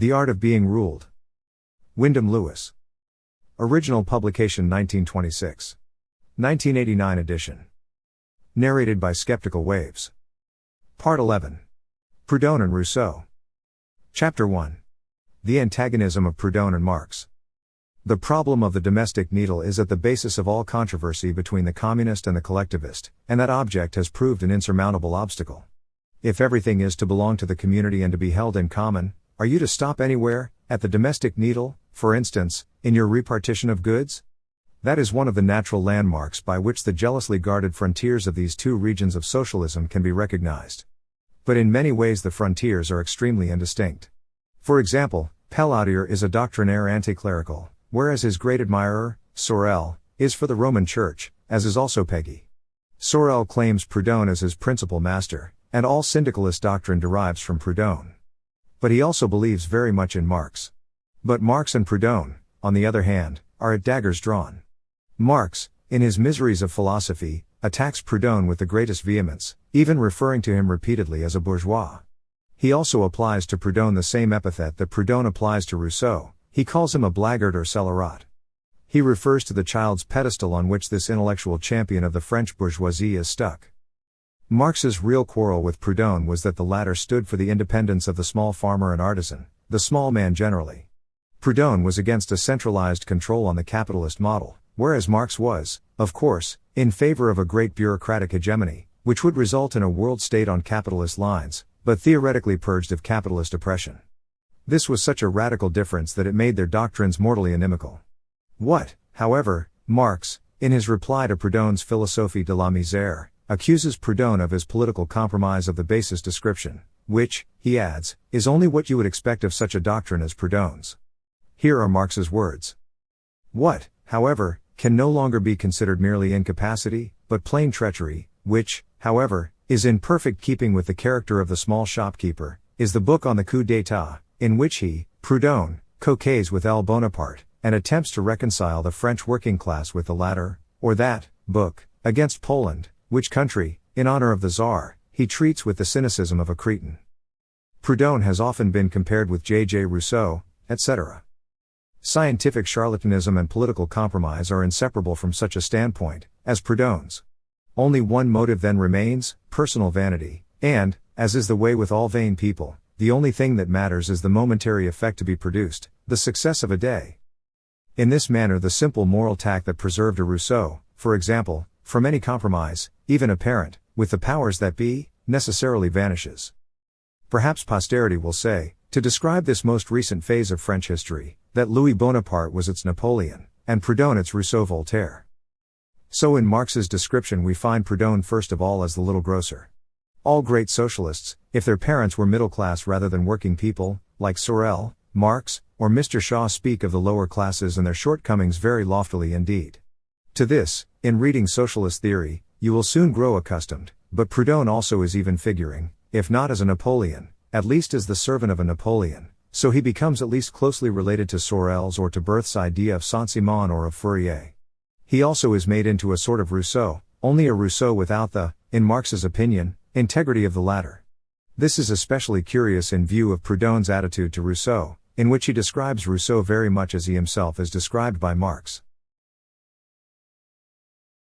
The Art of Being Ruled. Wyndham Lewis. Original publication 1926. 1989 edition. Narrated by Skeptical Waves. Part 11. Proudhon and Rousseau. Chapter 1. The Antagonism of Proudhon and Marx. The problem of the domestic needle is at the basis of all controversy between the communist and the collectivist, and that object has proved an insurmountable obstacle. If everything is to belong to the community and to be held in common, are you to stop anywhere, at the domestic needle, for instance, in your repartition of goods? That is one of the natural landmarks by which the jealously guarded frontiers of these two regions of socialism can be recognized. But in many ways the frontiers are extremely indistinct. For example, Proudhon is a doctrinaire anti-clerical, whereas his great admirer, Sorel, is for the Roman Church, as is also Peggy. Sorel claims Proudhon as his principal master, and all syndicalist doctrine derives from Proudhon. But he also believes very much in Marx. But Marx and Proudhon, on the other hand, are at daggers drawn. Marx, in his Miseries of Philosophy, attacks Proudhon with the greatest vehemence, even referring to him repeatedly as a bourgeois. He also applies to Proudhon the same epithet that Proudhon applies to Rousseau. He calls him a blackguard or scélérat. He refers to the child's pedestal on which this intellectual champion of the French bourgeoisie is stuck. Marx's real quarrel with Proudhon was that the latter stood for the independence of the small farmer and artisan, the small man generally. Proudhon was against a centralized control on the capitalist model, whereas Marx was, of course, in favor of a great bureaucratic hegemony, which would result in a world state on capitalist lines, but theoretically purged of capitalist oppression. This was such a radical difference that it made their doctrines mortally inimical. What, however, Marx, in his reply to Proudhon's Philosophie de la Misère, accuses Proudhon of his political compromise of the basest description, which, he adds, is only what you would expect of such a doctrine as Proudhon's. Here are Marx's words. What, however, can no longer be considered merely incapacity, but plain treachery, which, however, is in perfect keeping with the character of the small shopkeeper, is the book on the coup d'état, in which he, Proudhon, coquets with L. Bonaparte, and attempts to reconcile the French working class with the latter, or that book, against Poland, which country, in honor of the Tsar, he treats with the cynicism of a cretin. Proudhon has often been compared with J.J. Rousseau, etc. Scientific charlatanism and political compromise are inseparable from such a standpoint, as Proudhon's. Only one motive then remains, personal vanity, and, as is the way with all vain people, the only thing that matters is the momentary effect to be produced, the success of a day. In this manner the simple moral tact that preserved a Rousseau, for example, from any compromise, even apparent, with the powers that be, necessarily vanishes. Perhaps posterity will say, to describe this most recent phase of French history, that Louis Bonaparte was its Napoleon, and Proudhon its Rousseau-Voltaire. So in Marx's description we find Proudhon first of all as the little grocer. All great socialists, if their parents were middle class rather than working people, like Sorel, Marx, or Mr. Shaw, speak of the lower classes and their shortcomings very loftily indeed. To this, in reading socialist theory, you will soon grow accustomed, but Proudhon also is even figuring, if not as a Napoleon, at least as the servant of a Napoleon, so he becomes at least closely related to Sorel's or to Berth's idea of Saint-Simon or of Fourier. He also is made into a sort of Rousseau, only a Rousseau without the, in Marx's opinion, integrity of the latter. This is especially curious in view of Proudhon's attitude to Rousseau, in which he describes Rousseau very much as he himself is described by Marx.